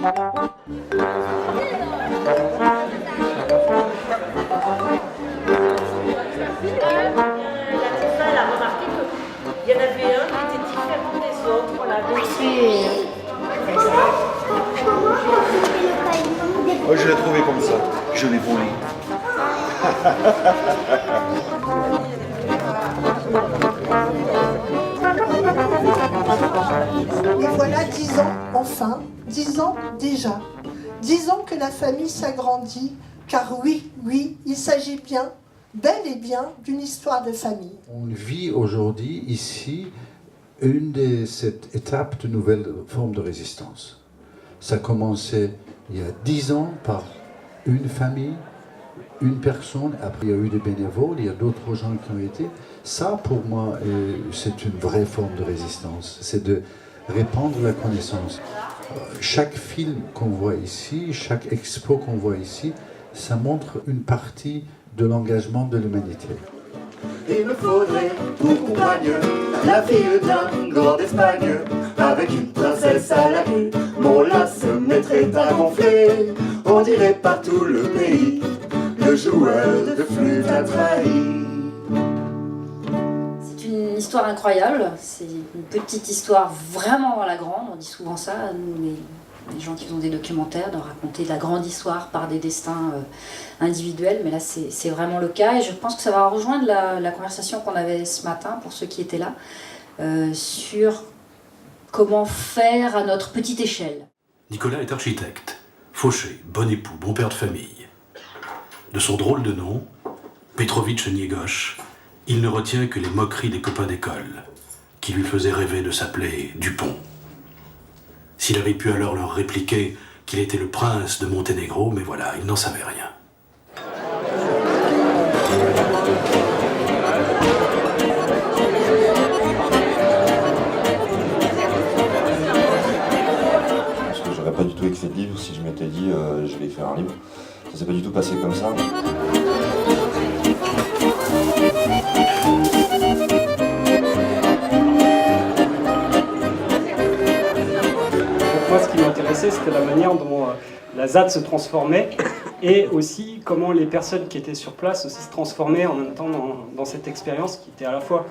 Elle a remarqué qu'il y en avait un qui était différent des autres. On l'avait ici. Moi, je l'ai trouvé comme ça. Je l'ai volé. Et voilà 10 ans, enfin, 10 ans déjà. 10 ans que la famille s'agrandit, car oui, il s'agit bien, bel et bien, d'une histoire de famille. On vit aujourd'hui, ici, cette étape de nouvelle forme de résistance. Ça a commencé il y a 10 ans par une famille, une personne, après il y a eu des bénévoles, il y a d'autres gens qui ont été. Ça, pour moi, c'est une vraie forme de résistance, c'est de répandre la connaissance. Chaque film qu'on voit ici, chaque expo qu'on voit ici, ça montre une partie de l'engagement de l'humanité. Il me faudrait pour compagne la fille d'un lord d'Espagne, avec une princesse à la queue. Mon lac se mettrait à gonfler, on dirait par tout le pays, le joueur de flûte a trahi. C'est une histoire incroyable, c'est une petite histoire vraiment à la grande, on dit souvent ça, nous les gens qui font des documentaires, de raconter la grande histoire par des destins individuels, mais là c'est vraiment le cas et je pense que ça va rejoindre la conversation qu'on avait ce matin pour ceux qui étaient là sur comment faire à notre petite échelle. Nicolas est architecte, fauché, bon époux, bon père de famille. De son drôle de nom, Petrovitch Niegoche, il ne retient que les moqueries des copains d'école, qui lui faisaient rêver de s'appeler Dupont. S'il avait pu alors leur répliquer qu'il était le prince de Monténégro, mais voilà, il n'en savait rien. Parce que j'aurais pas du tout écrit de livre si je m'étais dit je vais écrire un livre. Ça s'est pas du tout passé comme ça. Moi, ce qui m'intéressait, c'était la manière dont la ZAD se transformait et aussi comment les personnes qui étaient sur place aussi se transformaient en même temps dans cette expérience qui était à la fois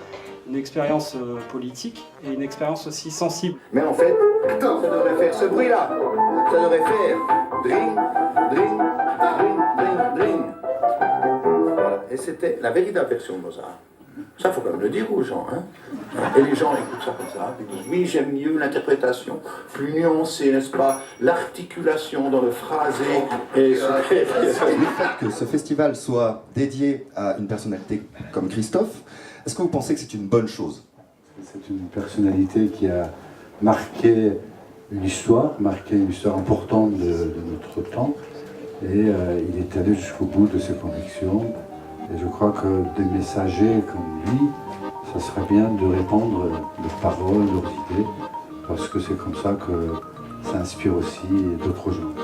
une expérience politique et une expérience aussi sensible. Mais en fait, attends, ça devrait faire ce bruit-là. Ça devrait faire dring, dring, dring, dring, dring. Voilà. Et c'était la véritable version de Mozart. Ça, faut quand même le dire aux gens. Hein. Et les gens écoutent ça comme ça, ils disent oui, j'aime mieux l'interprétation plus nuancée, n'est-ce pas? L'articulation dans le phrasé. Et Le fait que ce festival soit dédié à une personnalité comme Christophe, est-ce que vous pensez que c'est une bonne chose? C'est une personnalité qui a marqué une histoire importante de notre temps. Et il est allé jusqu'au bout de ses convictions. Et je crois que des messagers comme lui, ça serait bien de répandre leurs paroles, leurs idées, parce que c'est comme ça que ça inspire aussi d'autres gens.